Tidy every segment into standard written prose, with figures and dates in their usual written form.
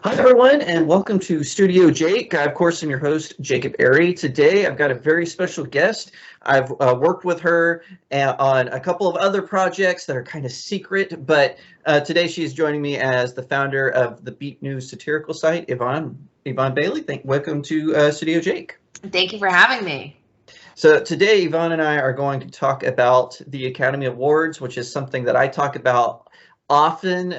Hi, everyone, and welcome to Studio Jake. I, of course, am your host, Jacob Airy. Today, I've got a very special guest. I've worked with her on a couple of other projects that are kind of secret, but today she's joining me as the founder of the Beep.News satirical site, Yvonne Bailey. Welcome to Studio Jake. Thank you for having me. So today, Yvonne and I are going to talk about the Academy Awards, which is something that I talk about often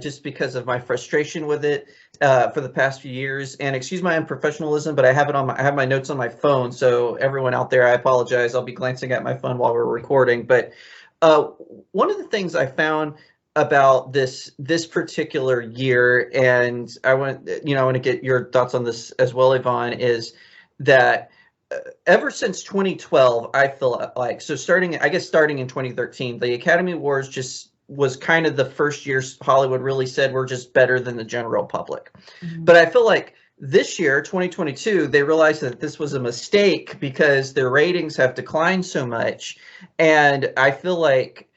just because of my frustration with it for the past few years. And excuse my unprofessionalism, but I have my notes on my phone. So everyone out there, I apologize. I'll be glancing at my phone while we're recording. But one of the things I found about this particular year, and I want to get your thoughts on this as well, Yvonne, is that ever since 2012, I feel like, starting in 2013, the Academy Awards just was kind of the first year Hollywood really said we're just better than the general public. Mm-hmm. But I feel like this year, 2022, they realized that this was a mistake because their ratings have declined so much. And I feel like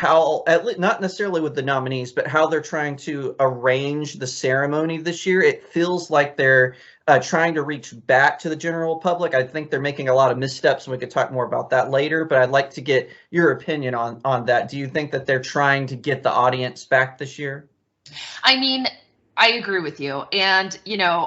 not necessarily with the nominees, but how they're trying to arrange the ceremony this year, it feels like they're trying to reach back to the general public. I think they're making a lot of missteps, and we could talk more about that later, but I'd like to get your opinion on that. Do you think that they're trying to get the audience back this year? I mean, I agree with you. And,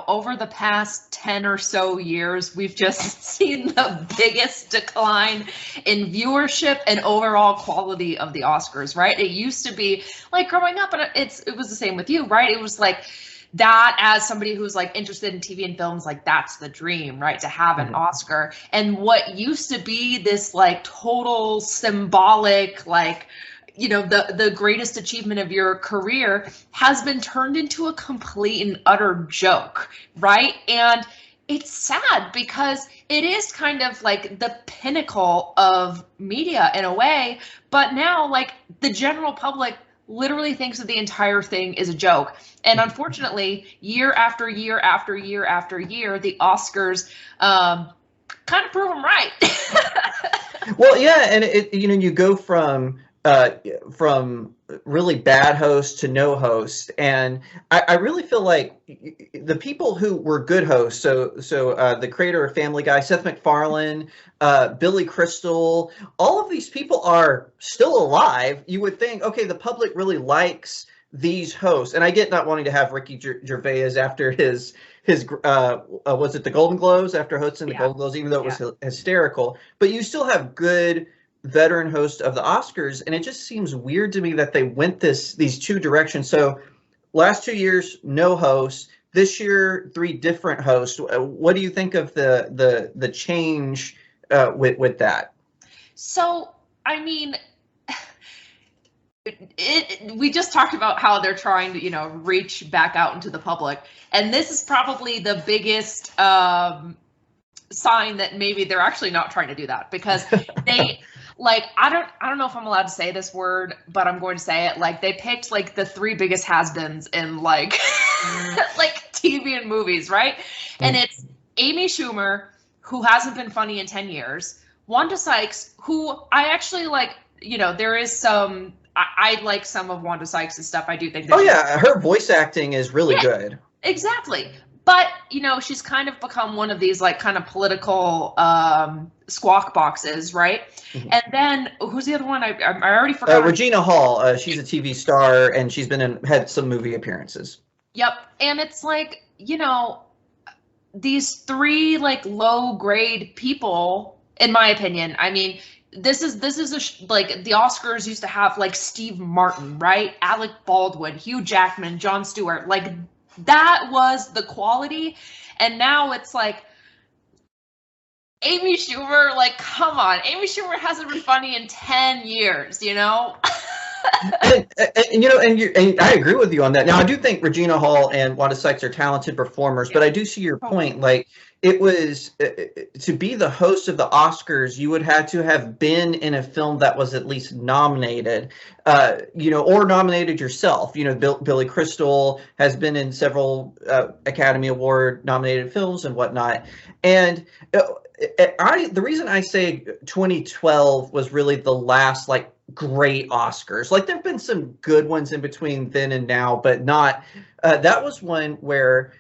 over the past 10 or so years, we've just seen the biggest decline in viewership and overall quality of the Oscars, right? It used to be like growing up, and it was the same with you, right? It was like that, as somebody who's like interested in TV and films, like that's the dream, right? To have an Oscar. And what used to be this like total symbolic, like, the greatest achievement of your career has been turned into a complete and utter joke, right? And it's sad because it is kind of like the pinnacle of media in a way, but now like the general public literally thinks that the entire thing is a joke. And unfortunately, year after year after year after year, the Oscars kind of prove them right. Well, yeah, and you go from really bad hosts to no hosts, and I really feel like the people who were good hosts, so the creator of Family Guy, Seth MacFarlane, Billy Crystal, all of these people are still alive. You would think, okay, the public really likes these hosts, and I get not wanting to have Ricky Gervais after his was it the Golden Globes, after hosting the Golden Globes, even though it was hysterical, but you still have good veteran host of the Oscars, and it just seems weird to me that they went these two directions. So last 2 years, no hosts. This year, 3 different hosts. What do you think of the change with that? So, I mean, we just talked about how they're trying to, reach back out into the public, and this is probably the biggest sign that maybe they're actually not trying to do that, because they like, I don't know if I'm allowed to say this word, but I'm going to say it. Like, they picked like the 3 biggest has-beens in like like TV and movies, right? And it's Amy Schumer, who hasn't been funny in 10 years, Wanda Sykes, who I actually like, there is some, I like some of Wanda Sykes' stuff. I do think that her voice acting is really good. Exactly. But, she's kind of become one of these like kind of political squawk boxes, right? Mm-hmm. And then who's the other one? I already forgot. Regina Hall. She's a TV star, and she's had some movie appearances. Yep. And it's like, these 3 like low grade people, in my opinion. I mean, this is like the Oscars used to have like Steve Martin, right? Alec Baldwin, Hugh Jackman, Jon Stewart, like that was the quality. And now it's like Amy Schumer, like, come on. Amy Schumer hasn't been funny in 10 years, and I agree with you on that. Now, I do think Regina Hall and Wanda Sykes are talented performers, but I do see your point. Like, it was to be the host of the Oscars, you would have to have been in a film that was at least nominated, or nominated yourself. Billy Crystal has been in several Academy Award nominated films and whatnot. And the reason I say 2012 was really the last like great Oscars. Like there've been some good ones in between then and now, but not. That was one where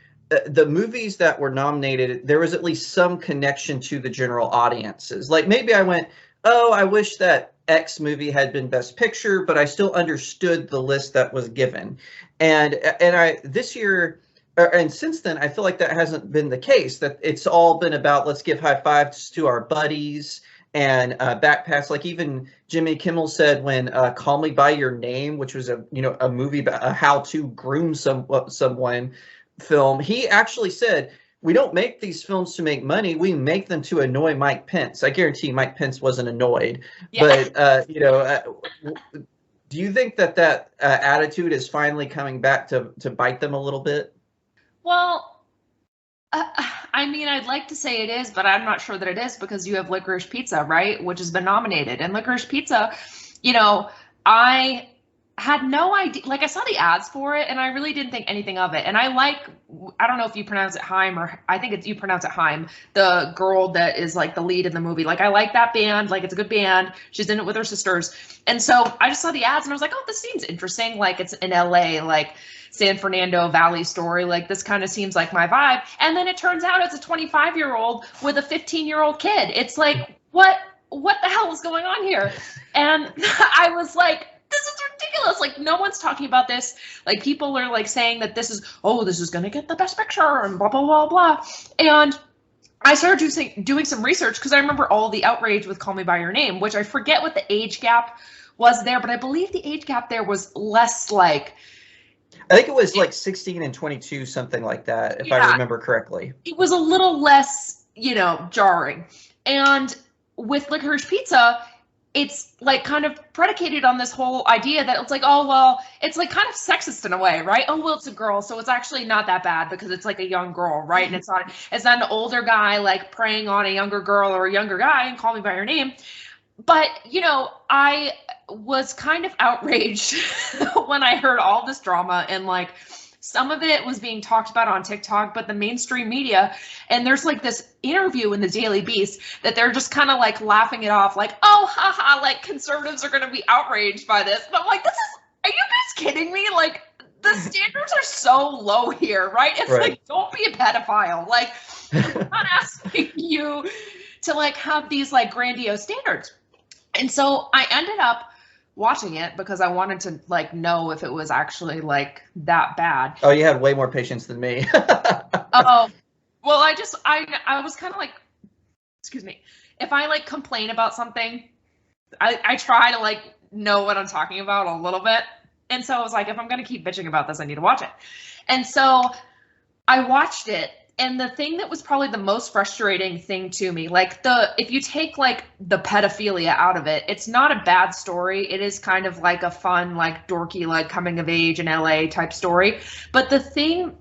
the movies that were nominated, there was at least some connection to the general audiences. Like maybe I went, oh, I wish that X movie had been Best Picture, but I still understood the list that was given. And I this year. And since then, I feel like that hasn't been the case. That it's all been about let's give high fives to our buddies and backpats. Like even Jimmy Kimmel said when "Call Me by Your Name," which was a movie about how to groom someone film. He actually said we don't make these films to make money. We make them to annoy Mike Pence. I guarantee Mike Pence wasn't annoyed, yeah. But do you think that attitude is finally coming back to bite them a little bit? Well, I mean, I'd like to say it is, but I'm not sure that it is because you have Licorice Pizza, right? Which has been nominated. And Licorice Pizza, I had no idea. Like, I saw the ads for it and I really didn't think anything of it. And I don't know if you pronounce it Haim or I think you pronounce it Haim, the girl that is like the lead in the movie. Like, I like that band. Like, it's a good band. She's in it with her sisters. And so I just saw the ads and I was like, oh, this seems interesting. Like, it's in LA, like San Fernando Valley story. Like, this kind of seems like my vibe. And then it turns out it's a 25-year-old with a 15-year-old kid. It's like, what the hell is going on here? And I was like, this is ridiculous. Like, no one's talking about this. Like, people are like saying that this is going to get the Best Picture and blah, blah, blah, blah. And I started doing some research because I remember all the outrage with Call Me by Your Name, which I forget what the age gap was there, but I believe the age gap there was less like, I think it was like 16 and 22, something like that, if I remember correctly. It was a little less, jarring. And with Licorice Pizza, it's like kind of predicated on this whole idea that it's like, oh, well, it's like kind of sexist in a way, right? Oh, well, it's a girl, so it's actually not that bad because it's like a young girl, right? And it's not an older guy like preying on a younger girl or a younger guy and Call Me by Your Name. But, I was kind of outraged when I heard all this drama and like some of it was being talked about on TikTok, but the mainstream media, and there's like this interview in the Daily Beast that they're just kind of like laughing it off like, oh, haha, like conservatives are going to be outraged by this. But I'm like, are you guys kidding me? Like, the standards are so low here, right? It's right. Like, don't be a pedophile. Like, I'm not asking you to like have these like grandiose standards. And so I ended up watching it because I wanted to like know if it was actually like that bad. Oh, you had way more patience than me. Oh, well, I was kind of like, excuse me, if I like complain about something, I try to like know what I'm talking about a little bit. And so I was like, if I'm going to keep bitching about this, I need to watch it. And so I watched it. And the thing that was probably the most frustrating thing to me, like if you take like the pedophilia out of it, it's not a bad story. It is kind of like a fun, like dorky, like coming of age in LA type story. But the thing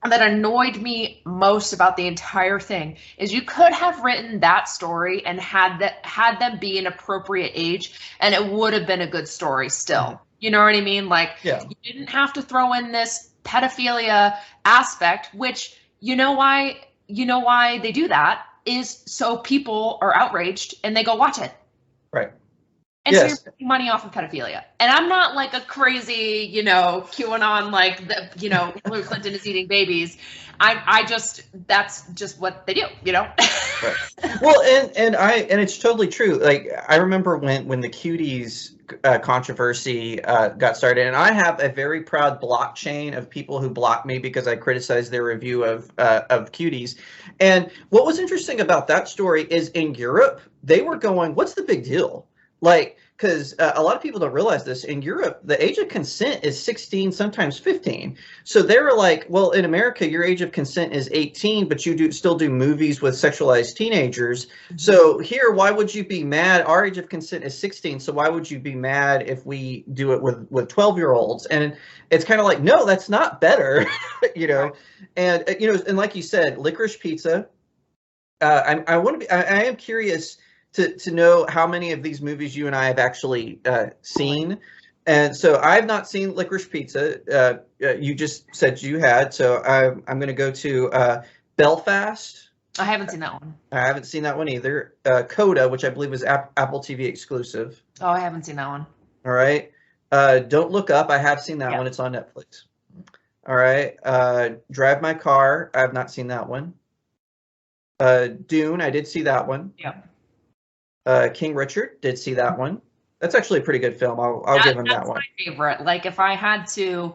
that annoyed me most about the entire thing is you could have written that story and had them be an appropriate age and it would have been a good story still. Mm-hmm. You know what I mean? Like, yeah. You didn't have to throw in this pedophilia aspect, which you know why they do that is so people are outraged and they go watch it. Right. And yes. So you're making money off of pedophilia. And I'm not like a crazy, QAnon, like, Hillary Clinton is eating babies. That's just what they do, Right. Well, and it's totally true. Like, I remember when the Cuties controversy got started, and I have a very proud blockchain of people who blocked me because I criticized their review of Cuties. And what was interesting about that story is in Europe, they were going, what's the big deal? Like, because a lot of people don't realize this. In Europe, the age of consent is 16, sometimes 15. So they were like, well, in America, your age of consent is 18, but you still do movies with sexualized teenagers. Mm-hmm. So here, why would you be mad? Our age of consent is 16, so why would you be mad if we do it with 12-year-olds? And it's kind of like, no, that's not better, Right. And and like you said, Licorice Pizza. I am curious to know how many of these movies you and I have actually seen. And so I've not seen Licorice Pizza. You just said you had. So I'm going to go to Belfast. I haven't seen that one. I haven't seen that one either. Coda, which I believe was Apple TV exclusive. Oh, I haven't seen that one. All right. Don't Look Up. I have seen that one. It's on Netflix. All right. Drive My Car. I have not seen that one. Dune. I did see that one. Yeah. King Richard. Did see that one. That's actually a pretty good film. I'll give him that one. That's my favorite. Like if I had to,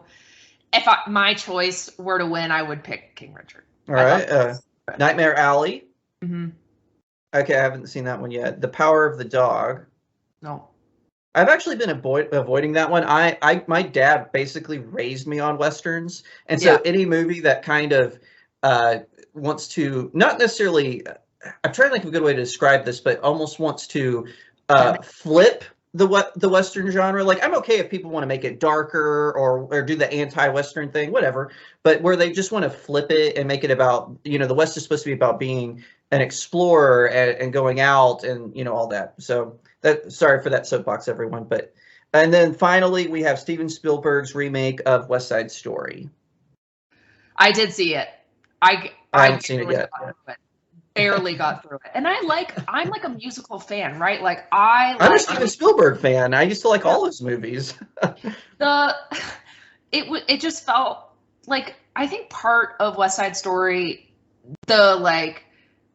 my choice were to win, I would pick King Richard. All right. Nightmare Alley. Mm-hmm. Okay, I haven't seen that one yet. The Power of the Dog. No. I've actually been avoiding that one. My dad basically raised me on Westerns. And so any movie that kind of wants to, not necessarily, I'm trying to think of a good way to describe this, but almost wants to flip the Western genre. Like, I'm okay if people want to make it darker or do the anti-Western thing, whatever. But where they just want to flip it and make it about, the West is supposed to be about being an explorer and going out and, all that. So sorry for that soapbox, everyone. And then finally, we have Steven Spielberg's remake of West Side Story. I did see it. I haven't seen it yet. Barely got through it. And I'm like a musical fan, right? Like I'm a Steven Spielberg fan. I used to like all his movies. It just felt like, I think part of West Side Story, the like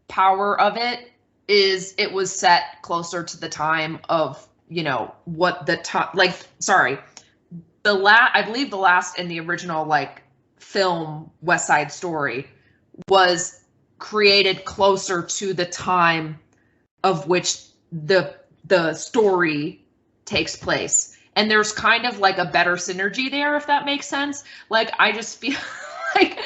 power of it is it was set closer to the time of, what the time, like, sorry, I believe the last in the original like film West Side Story was created closer to the time of which the story takes place. And there's kind of like a better synergy there, if that makes sense. Like, I just feel like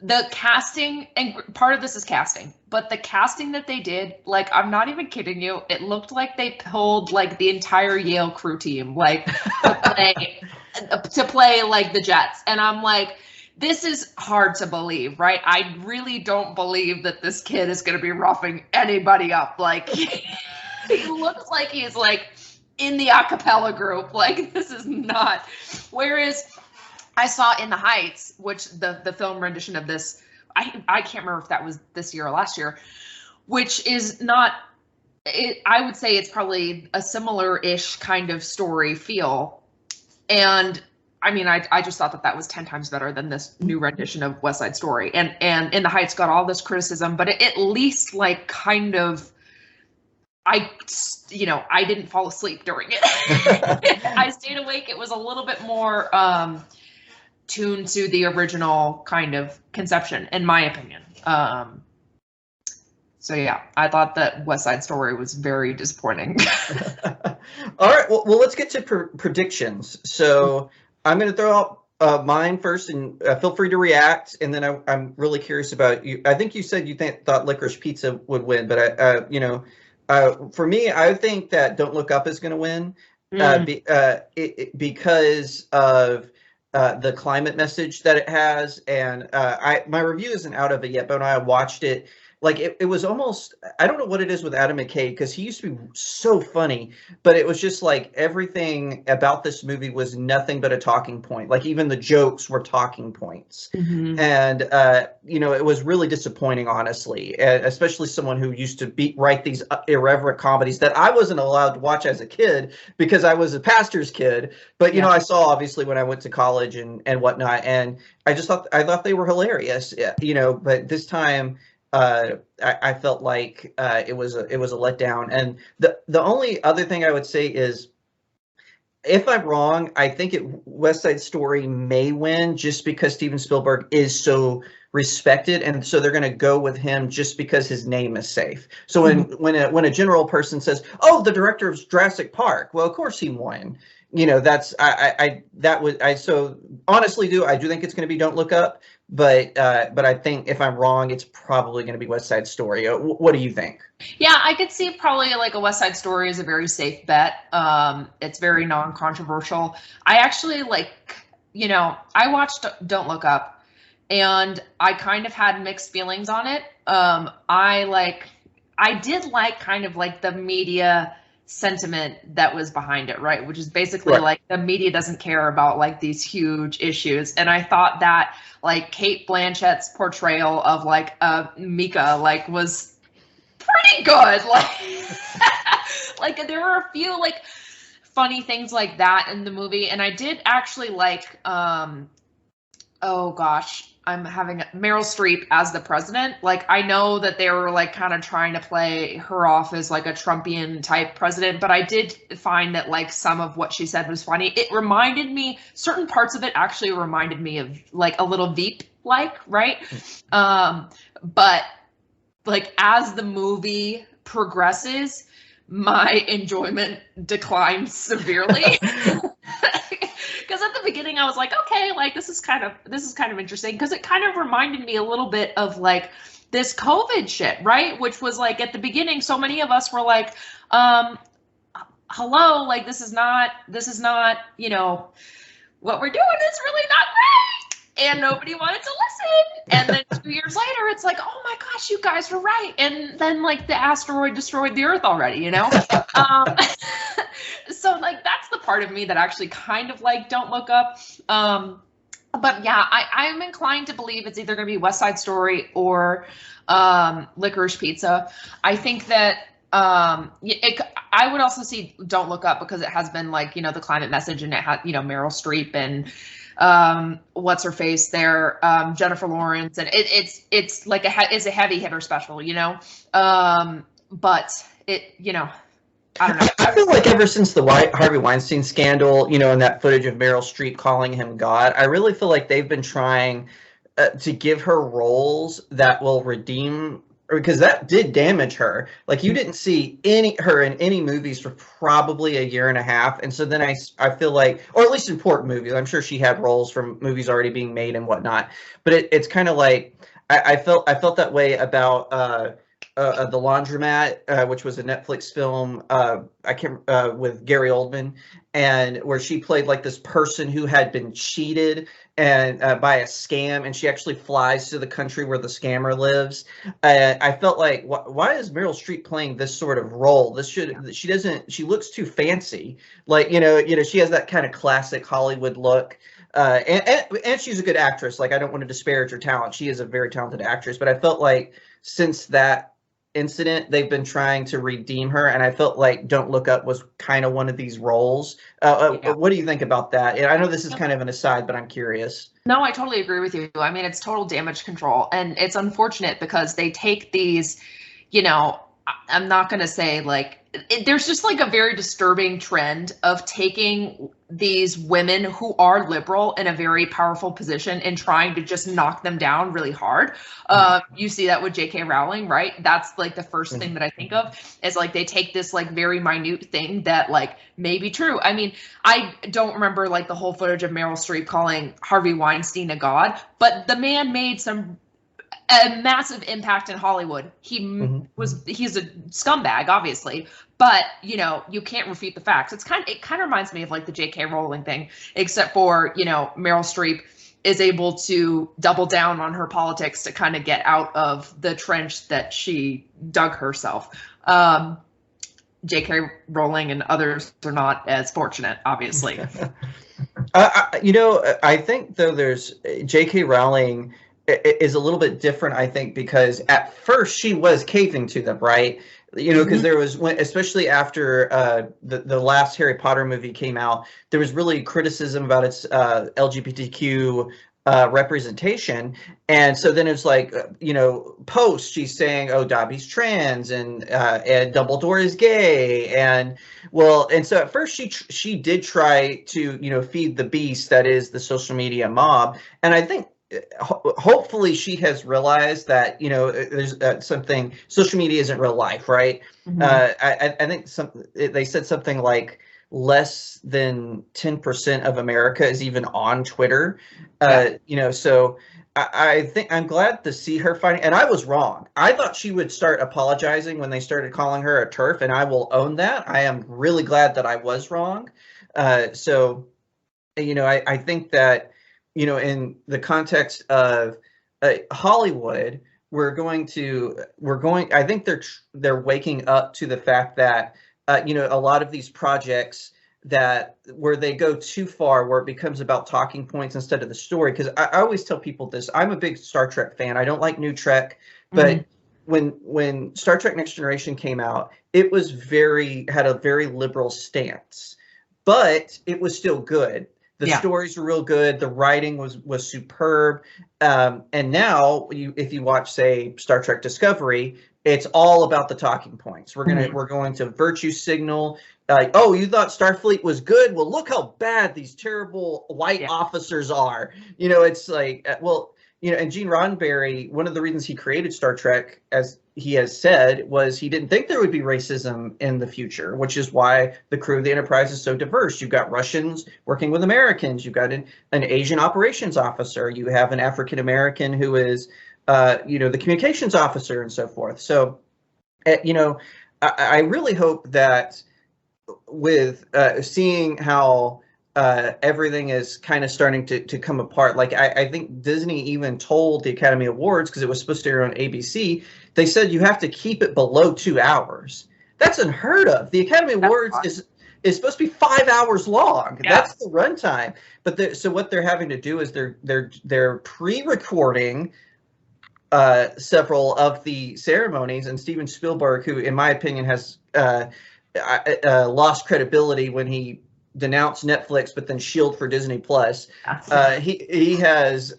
the casting, and part of this is casting, but the casting that they did, like, I'm not even kidding you, it looked like they pulled like the entire Yale crew team, like to play like the Jets. And I'm like, this is hard to believe, right? I really don't believe that this kid is going to be roughing anybody up. Like, he looks like he's like in the a cappella group. Like, this is not. Whereas I saw In the Heights, which the film rendition of this, I can't remember if that was this year or last year, which is not, I would say it's probably a similar-ish kind of story feel. And I mean, I just thought that was 10 times better than this new rendition of West Side Story. And In the Heights got all this criticism, but at least like kind of, I didn't fall asleep during it. I stayed awake. It was a little bit more tuned to the original kind of conception, in my opinion. So yeah, I thought that West Side Story was very disappointing. All right, well, let's get to predictions. So I'm going to throw out mine first, and feel free to react. And then I'm really curious about you. I think you said you thought Licorice Pizza would win, but for me, I think that Don't Look Up is going to win because of the climate message that it has. And my review isn't out of it yet, but when I watched it, like it was almost, I don't know what it is with Adam McKay, because he used to be so funny, but it was just like everything about this movie was nothing but a talking point. Like even the jokes were talking points. Mm-hmm. And, it was really disappointing, honestly, especially someone who used to write these irreverent comedies that I wasn't allowed to watch as a kid because I was a pastor's kid. But, I saw obviously when I went to college and whatnot, and I thought they were hilarious, but this time, I felt like it was a letdown. And the only other thing I would say is, if I'm wrong, I think West Side Story may win just because Steven Spielberg is so respected, and so they're going to go with him just because his name is safe. So when a general person says, "Oh, the director of Jurassic Park," well, of course he won. That's so honestly I do think it's going to be Don't Look Up, but I think if I'm wrong, it's probably going to be West Side Story. What do you think? Yeah, I could see probably like a West Side Story is a very safe bet. It's very non-controversial. I actually I watched Don't Look Up, and I kind of had mixed feelings on it. I did like kind of like the media sentiment that was behind it, right? Which is basically Right. like the media doesn't care about like these huge issues. And I thought that like Kate Blanchett's portrayal of like Mika like was pretty good. Like like there were a few like funny things like that in the movie, and I did actually like oh gosh, I'm having Meryl Streep as the president. Like, I know that they were like kind of trying to play her off as like a Trumpian type president, but I did find that like some of what she said was funny. It reminded me, certain parts of it actually reminded me of like a little Veep like, right? But like as the movie progresses, my enjoyment declined severely. Because at the beginning I was like, okay, like this is kind of interesting, because it kind of reminded me a little bit of like this COVID shit, right? Which was like at the beginning, so many of us were like, hello, like this is not, you know, what we're doing is really not great. And nobody wanted to listen. And then 2 years later, it's like, oh my gosh, you guys were right. And then like the asteroid destroyed the Earth already, you know? So like that's the part of me that actually kind of like Don't Look Up. But yeah, I'm inclined to believe it's either going to be West Side Story or Licorice Pizza. I think that I would also see Don't Look Up because it has been like, you know, the climate message, and it had, you know, Meryl Streep and what's her face there, Jennifer Lawrence, and it's like it's a heavy hitter special, you know. But it, you know, I don't know. I feel like ever since the Harvey Weinstein scandal, you know, and that footage of Meryl Streep calling him God, I really feel like they've been trying to give her roles that will redeem, because that did damage her. Like, you didn't see her in any movies for probably a year and a half, and so then I feel like, or at least important movies. I'm sure she had roles from movies already being made and whatnot, but it's kind of like I felt that way about The Laundromat, which was a Netflix film, with Gary Oldman, and where she played like this person who had been cheated and by a scam, and she actually flies to the country where the scammer lives. I felt like, why is Meryl Streep playing this sort of role? She looks too fancy. Like, you know, she has that kind of classic Hollywood look. And she's a good actress. Like, I don't want to disparage her talent. She is a very talented actress, but I felt like since that incident, they've been trying to redeem her, and I felt like Don't Look Up was kind of one of these roles. Yeah. What do you think about that? And I know this is kind of an aside, but I'm curious. No, I totally agree with you. I mean, it's total damage control, and it's unfortunate because they take these, you know, I'm not going to say like, there's just like a very disturbing trend of taking these women who are liberal in a very powerful position and trying to just knock them down really hard. You see that with J.K. Rowling, right? That's like the first thing that I think of, is like they take this like very minute thing that like may be true. I mean, I don't remember like the whole footage of Meryl Streep calling Harvey Weinstein a god, but the man made a massive impact in Hollywood. He's a scumbag, obviously, but you know, you can't refute the facts. It kind of reminds me of like the J.K. Rowling thing, except for, you know, Meryl Streep is able to double down on her politics to kind of get out of the trench that she dug herself. J.K. Rowling and others are not as fortunate, obviously. You know, I think though there's J.K. Rowling is a little bit different, I think, because at first she was caving to them, right? You know, because there was, especially after the last Harry Potter movie came out, there was really criticism about its LGBTQ representation. And so then it's like, you know, post, she's saying, oh, Dobby's trans, and Dumbledore is gay. And well, and so at first she did try to, you know, feed the beast that is the social media mob. And I think hopefully she has realized that, you know, there's something, social media isn't real life, right? I think they said something like less than 10% of America is even on Twitter. You know, so I think I'm glad to see her fighting, and I was wrong. I thought she would start apologizing when they started calling her a TERF, and I will own that. I am really glad that I was wrong. So, you know, I think that, you know, in the context of Hollywood, I think they're waking up to the fact that you know, a lot of these projects that where they go too far, where it becomes about talking points instead of the story. Because I always tell people this: I'm a big Star Trek fan. I don't like new Trek, but when Star Trek Next Generation came out, it was had a very liberal stance, but it was still good. The stories were real good. The writing was superb. And now, if you watch, say, Star Trek Discovery, it's all about the talking points. We're going to virtue signal. Oh, you thought Starfleet was good? Well, look how bad these terrible white officers are. You know, it's like, well, you know, and Gene Roddenberry, one of the reasons he created Star Trek, as he has said, was he didn't think there would be racism in the future, which is why the crew of the Enterprise is so diverse. You've got Russians working with Americans. You've got an Asian operations officer. You have an African American who is, you know, the communications officer and so forth. So, you know, I really hope that with seeing how everything is kind of starting to come apart. Like I think Disney even told the Academy Awards, because it was supposed to air on ABC, they said you have to keep it below 2 hours. That's unheard of. The Academy Awards is supposed to be 5 hours long. Yeah. That's the runtime. But so what they're having to do is they're pre-recording several of the ceremonies, and Steven Spielberg, who in my opinion has lost credibility when he denounced Netflix but then shield for Disney Plus. He has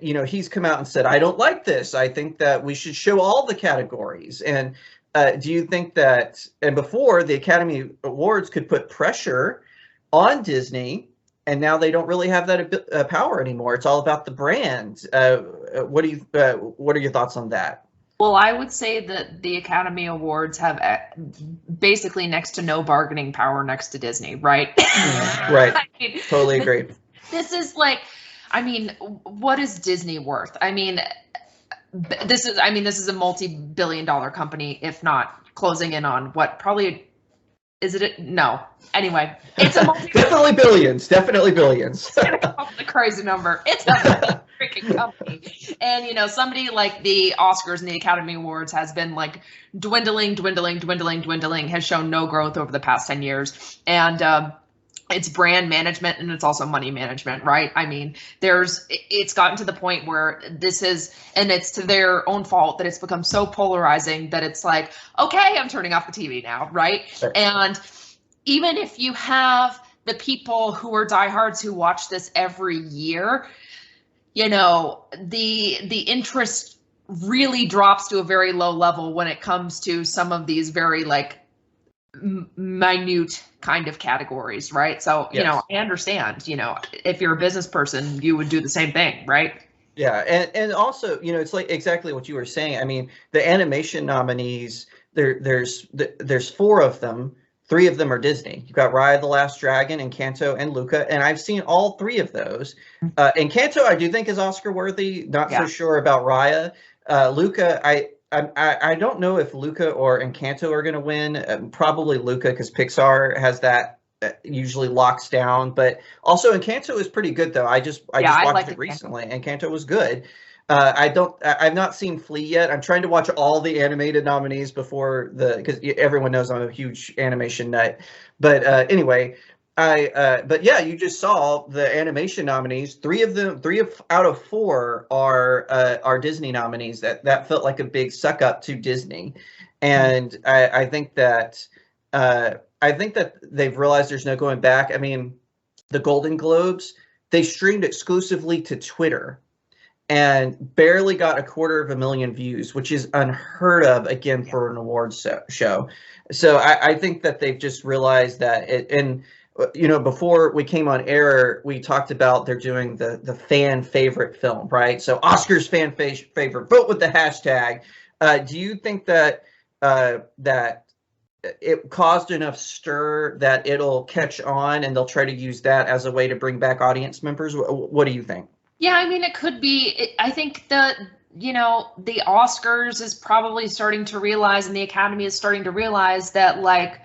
you know, he's come out and said, I don't like this. I think that we should show all the categories. And do you think that, and before, the Academy Awards could put pressure on Disney, and now they don't really have that power anymore? It's all about the brand. What are your thoughts on that? Well, I would say that the Academy Awards have basically next to no bargaining power next to Disney, right? Right. I mean, totally agree. This is like, I mean, what is Disney worth? I mean, this is a multi-billion-dollar company, if not closing in on what probably is it? No. Anyway, it's a definitely billions. Definitely billions. It's gonna come up with a crazy number. It's a freaking company, and you know, somebody like the Oscars and the Academy Awards has been like dwindling, has shown no growth over the past 10 years, and it's brand management and it's also money management, right? I mean, it's gotten to the point where this is, and it's to their own fault that it's become so polarizing that it's like, okay, I'm turning off the TV now, right? Sure. And even if you have the people who are diehards who watch this every year, you know, the interest really drops to a very low level when it comes to some of these very like minute kind of categories, right? So, you know, I understand, you know, if you're a business person, you would do the same thing, right? Yeah, and also, you know, it's like exactly what you were saying. I mean, the animation nominees, there's 4 of them. 3 of them are Disney. You've got Raya the Last Dragon, Encanto, and Luca, and I've seen all 3 of those. Encanto, I do think is Oscar worthy. Not so sure about Raya. Luca, I don't know if Luca or Encanto are going to win. Probably Luca, because Pixar has that usually locks down. But also Encanto is pretty good, though. I just watched it recently. Encanto was good. I've not seen Flea yet. I'm trying to watch all the animated nominees because everyone knows I'm a huge animation nut. But anyway, but yeah, you just saw the animation nominees. 3 out of 4 are Disney nominees. That felt like a big suck up to Disney, and I think that they've realized there's no going back. I mean, the Golden Globes, they streamed exclusively to Twitter and barely got 250,000 views, which is unheard of again for an awards show. So I think that they've just realized that and you know, before we came on air, we talked about they're doing the fan favorite film, right? So Oscars fan favorite, vote with the hashtag. Do you think that that it caused enough stir that it'll catch on and they'll try to use that as a way to bring back audience members? What do you think? Yeah, I mean, it could be. I think that, you know, the Oscars is probably starting to realize, and the Academy is starting to realize that, like,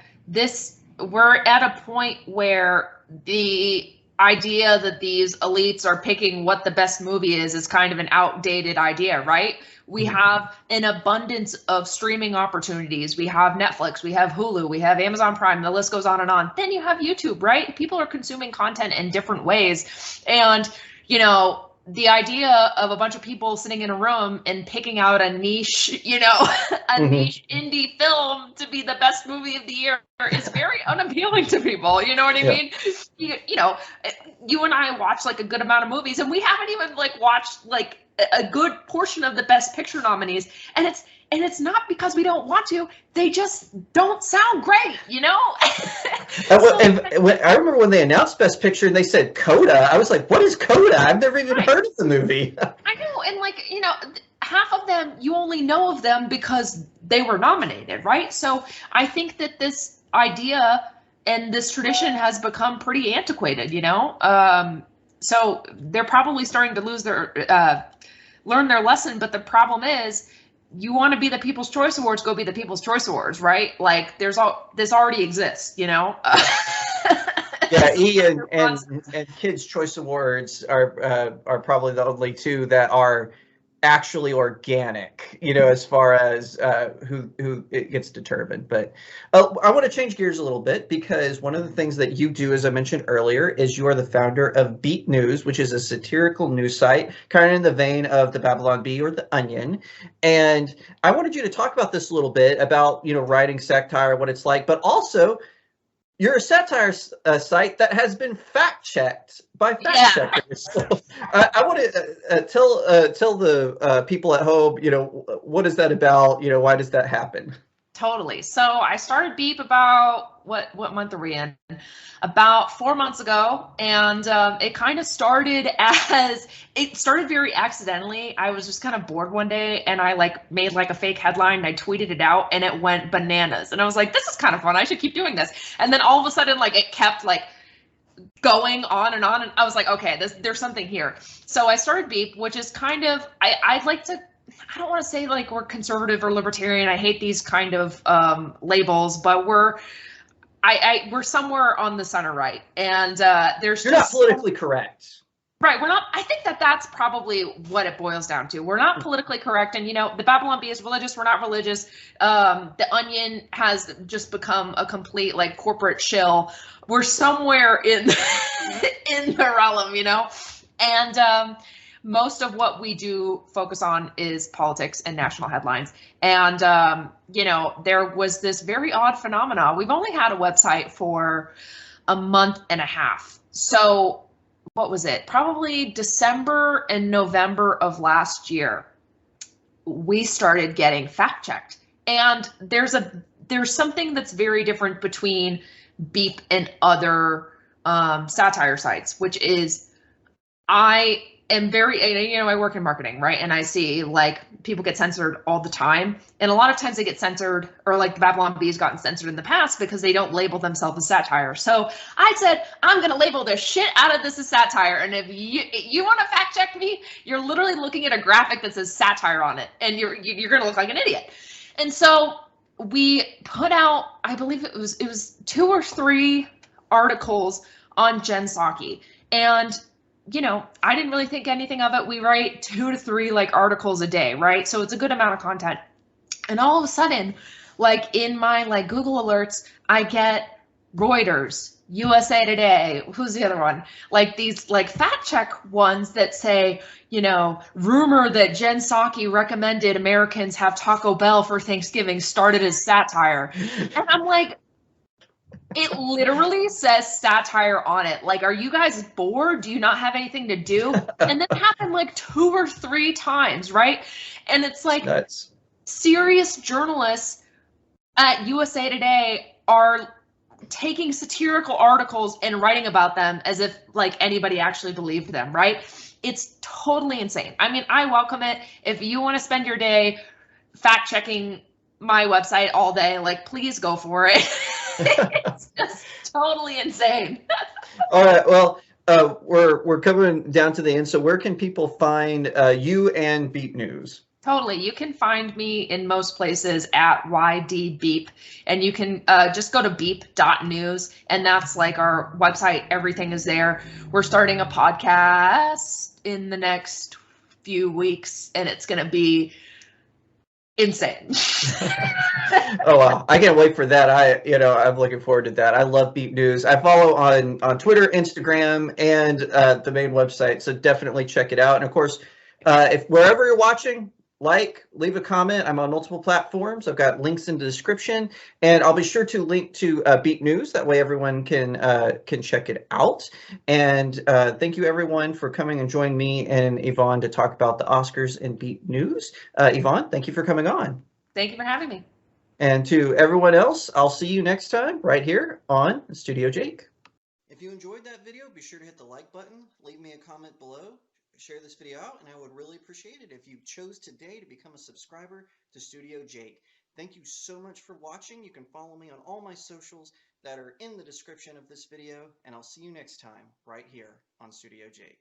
we're at a point where the idea that these elites are picking what the best movie is kind of an outdated idea, right? We have an abundance of streaming opportunities. We have Netflix, we have Hulu, we have Amazon Prime, the list goes on and on. Then you have YouTube, right? People are consuming content in different ways. And, you know, the idea of a bunch of people sitting in a room and picking out a niche, you know, niche indie film to be the best movie of the year is very unappealing to people. You know what I mean? You know, you and I watch like a good amount of movies, and we haven't even like watched like a good portion of the Best Picture nominees, and it's not because we don't want to. They just don't sound great, you know? I remember when they announced Best Picture and they said Coda, I was like, what is Coda? I've never even heard of the movie. I know, and like, you know, half of them, you only know of them because they were nominated, right? So I think that this idea and this tradition has become pretty antiquated, you know? So they're probably starting to lose their, learn their lesson, but the problem is, you want to be the People's Choice Awards, go be the People's Choice Awards, right? Like this already exists, you know? Yeah, and Kids' Choice Awards are probably the only two that are actually organic, you know, as far as who it gets determined. But I want to change gears a little bit, because one of the things that you do, as I mentioned earlier, is you are the founder of Beep.News, which is a satirical news site, kind of in the vein of the Babylon Bee or the Onion. And I wanted you to talk about this a little bit, about, you know, writing satire, what it's like, but also you're a satire site that has been fact-checked by fact-checkers. So, I want to tell the people at home, you know, what is that about? You know, why does that happen? Totally. So I started Beep about, what month are we in? About 4 months ago. And it kind of started very accidentally. I was just kind of bored one day, and I like made like a fake headline and I tweeted it out, and it went bananas. And I was like, this is kind of fun. I should keep doing this. And then all of a sudden, like, it kept like going on. And I was like, okay, there's something here. So I started Beep, which is kind of, I'd like to, I don't want to say like we're conservative or libertarian. I hate these kind of labels, but we're somewhere on the center right. And there's You're not politically correct. Right. We're not. I think that's probably what it boils down to. We're not politically correct. And, you know, the Babylon Bee is religious. We're not religious. The Onion has just become a complete like corporate shill. We're somewhere in in the realm, you know, and most of what we do focus on is politics and national headlines. And, you know, there was this very odd phenomena. We've only had a website for a month and a half. So what was it? Probably December and November of last year, we started getting fact checked. And there's something that's very different between Beep and other satire sites, which is I work in marketing, right? And I see like people get censored all the time. And a lot of times they get censored, or like the Babylon Bee's gotten censored in the past because they don't label themselves as satire. So I said, I'm going to label the shit out of this as satire. And if you want to fact check me, you're literally looking at a graphic that says satire on it, and you're going to look like an idiot. And so we put out, I believe it was 2 or 3 articles on Jen Psaki. And you know, I didn't really think anything of it. We write 2 to 3 like articles a day, right? So it's a good amount of content. And all of a sudden, like in my like Google alerts, I get Reuters, USA Today, who's the other one? Like these like fact check ones that say, you know, rumor that Jen Psaki recommended Americans have Taco Bell for Thanksgiving started as satire. And I'm like, it literally says satire on it. Like, are you guys bored? Do you not have anything to do? And that happened like 2 or 3 times, right? And it's like serious journalists at USA Today are taking satirical articles and writing about them as if like anybody actually believed them, right? It's totally insane. I mean, I welcome it. If you want to spend your day fact checking my website all day, like, please go for it. It's just totally insane. All right. Well, we're coming down to the end. So where can people find you and Beep.News? Totally. You can find me in most places at YDBeep, and you can just go to Beep.News, and that's like our website. Everything is there. We're starting a podcast in the next few weeks, and it's going to be insane. Oh wow, I can't wait for that. I'm looking forward to that. I love Beep.News. I follow on Twitter, Instagram, and the main website, so definitely check it out. And of course, if wherever you're watching, leave a comment. I'm on multiple platforms. I've got links in the description, and I'll be sure to link to Beep.News. That way, everyone can check it out. And thank you, everyone, for coming and joining me and Yvonne to talk about the Oscars and Beep.News. Yvonne, thank you for coming on. Thank you for having me. And to everyone else, I'll see you next time right here on Studio Jake. If you enjoyed that video, be sure to hit the like button, leave me a comment below, share this video out, and I would really appreciate it if you chose today to become a subscriber to Studio Jake. Thank you so much for watching. You can follow me on all my socials that are in the description of this video, and I'll see you next time right here on Studio Jake.